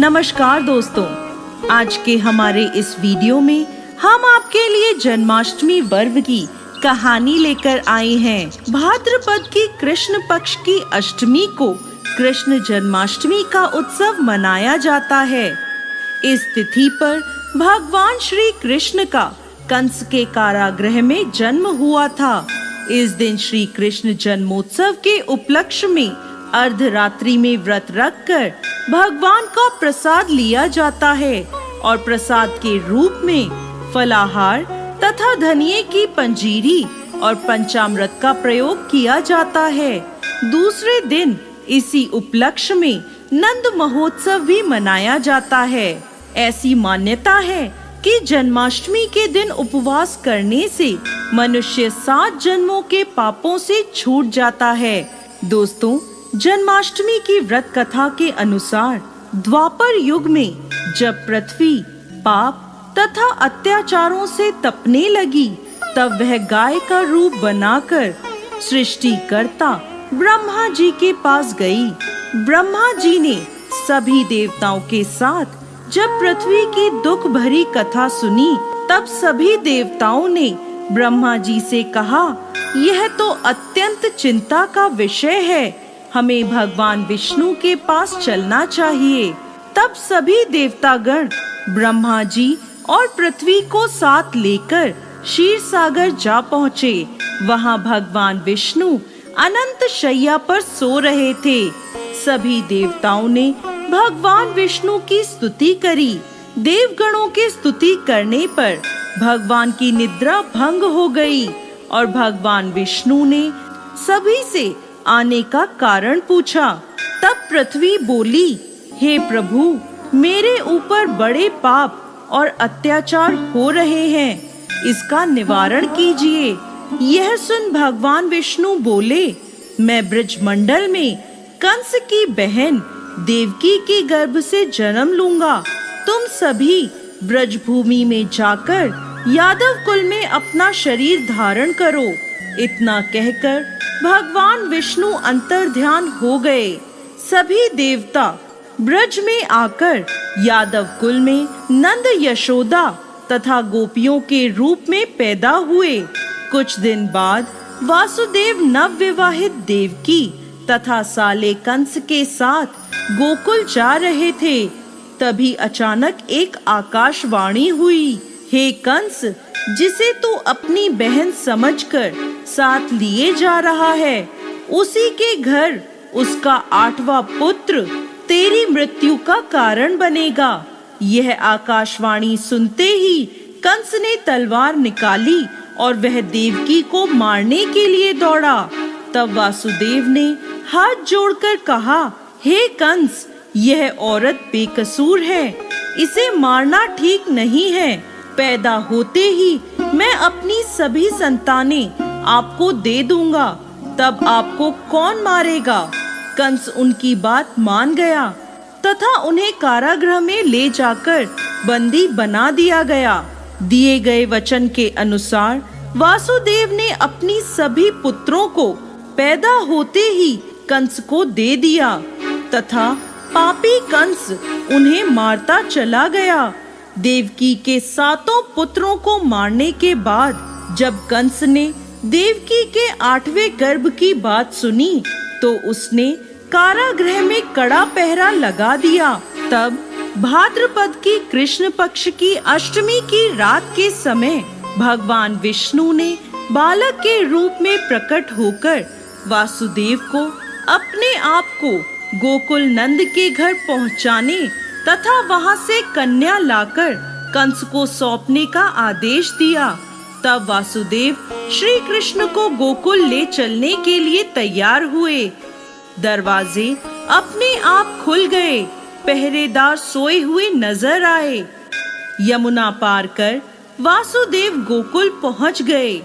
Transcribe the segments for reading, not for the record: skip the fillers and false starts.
नमस्कार दोस्तों, आज के हमारे इस वीडियो में हम आपके लिए जन्माष्टमी पर्व की कहानी लेकर आए हैं। भाद्रपद की कृष्ण पक्ष की अष्टमी को कृष्ण जन्माष्टमी का उत्सव मनाया जाता है। इस तिथि पर भगवान श्री कृष्ण का कंस के कारागृह में जन्म हुआ था। इस दिन श्री कृष्ण जन्मोत्सव के उपलक्ष्य में अर्धरात्रि में व्रत रखकर भगवान का प्रसाद लिया जाता है और प्रसाद के रूप में फलाहार तथा धनिये की पंजीरी और पंचामृत का प्रयोग किया जाता है। दूसरे दिन इसी उपलक्ष्य में नंद महोत्सव भी मनाया जाता है। ऐसी मान्यता है कि जन्माष्टमी के दिन उपवास करने से मनुष्य 7 जन्मों के पापों से छूट जाता है। दोस्तों, जन्माष्टमी की व्रत कथा के अनुसार द्वापर युग में जब पृथ्वी पाप तथा अत्याचारों से तपने लगी, तब वह गाय का रूप बनाकर सृष्टिकर्ता ब्रह्मा जी के पास गई। ब्रह्मा जी ने सभी देवताओं के साथ जब पृथ्वी की दुख भरी कथा सुनी, तब सभी देवताओं ने ब्रह्मा जी से कहा, यह तो अत्यंत चिंता का विषय है, हमें भगवान विष्णु के पास चलना चाहिए। तब सभी देवतागण ब्रह्मा जी और पृथ्वी को साथ लेकर क्षीर सागर जा पहुँचे। वहाँ भगवान विष्णु अनंत शैया पर सो रहे थे। सभी देवताओं ने भगवान विष्णु की स्तुति करी। देवगणों की स्तुति करने पर भगवान की निद्रा भंग हो गई और भगवान विष्णु ने सभी से आने का कारण पूछा। तब पृथ्वी बोली, हे प्रभु, मेरे ऊपर बड़े पाप और अत्याचार हो रहे हैं, इसका निवारण कीजिए। यह सुन भगवान विष्णु बोले, मैं ब्रजमंडल में कंस की बहन देवकी के गर्भ से जन्म लूंगा। तुम सभी ब्रजभूमि में जाकर यादव कुल में अपना शरीर धारण करो। इतना कहकर भगवान विष्णु अंतर्ध्यान हो गए। सभी देवता ब्रज में आकर यादव कुल में नंद यशोदा तथा गोपियों के रूप में पैदा हुए। कुछ दिन बाद वासुदेव नवविवाहित देवकी तथा साले कंस के साथ गोकुल जा रहे थे। तभी अचानक एक आकाशवाणी हुई, हे कंस, जिसे तू अपनी बहन समझकर साथ लिए जा रहा है, उसी के घर उसका 8वां पुत्र तेरी मृत्यु का कारण बनेगा। यह आकाशवाणी सुनते ही कंस ने तलवार निकाली और वह देवकी को मारने के लिए दौड़ा। तब वासुदेव ने हाथ जोड़कर कहा, हे कंस, यह औरत बेकसूर है, इसे मारना ठीक नहीं है। पैदा होते ही मैं अपनी सभी संतानें आपको दे दूंगा, तब आपको कौन मारेगा? कंस उनकी बात मान गया तथा उन्हें कारागृह में ले जाकर बंदी बना दिया गया। दिए गए वचन के अनुसार वासुदेव ने अपनी सभी पुत्रों को पैदा होते ही कंस को दे दिया तथा पापी कंस उन्हें मारता चला गया। देवकी के 7 पुत्रों को मारने के बाद जब कंस ने देवकी के 8वें गर्भ की बात सुनी, तो उसने कारागृह में कड़ा पहरा लगा दिया। तब भाद्रपद की कृष्ण पक्ष की अष्टमी की रात के समय भगवान विष्णु ने बालक के रूप में प्रकट होकर वासुदेव को अपने आप को गोकुल नंद के घर पहुंचाने तथा वहां से कन्या लाकर कंस को सौंपने का आदेश दिया। तब वासुदेव श्री कृष्ण को गोकुल ले चलने के लिए तैयार हुए। दरवाजे अपने आप खुल गए। पहरेदार सोए हुए नजर आए। यमुना पार कर वासुदेव गोकुल पहुंच गए।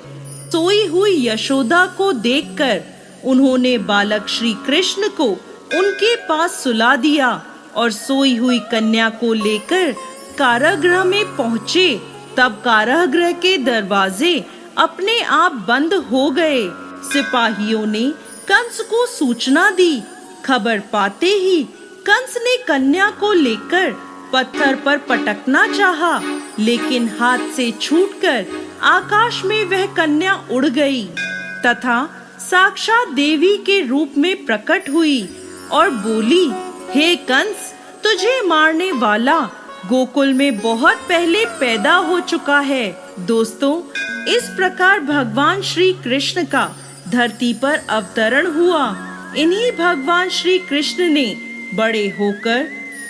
सोई हुई यशोदा को देखकर उन्होंने बालक श्री कृष्ण को उनके पास सुला दिया और सोई हुई कन्या को लेकर कारागृह में पहुँचे। तब कारागृह के दरवाजे अपने आप बंद हो गए। सिपाहियों ने कंस को सूचना दी। खबर पाते ही कंस ने कन्या को लेकर पत्थर पर पटकना चाहा, लेकिन हाथ से छूटकर आकाश में वह कन्या उड़ गई तथा साक्षात देवी के रूप में प्रकट हुई और बोली, हे कंस, तुझे मारने वाला गोकुल में बहुत पहले पैदा हो चुका है। दोस्तों, इस प्रकार भगवान श्री कृष्ण का धरती पर अवतरण हुआ। इन्हीं भगवान श्री कृष्ण ने बड़े होकर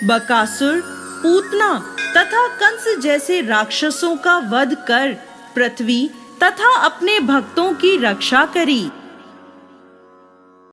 बकासुर, पूतना तथा कंस जैसे राक्षसों का वध कर पृथ्वी तथा अपने भक्तों की रक्षा करी।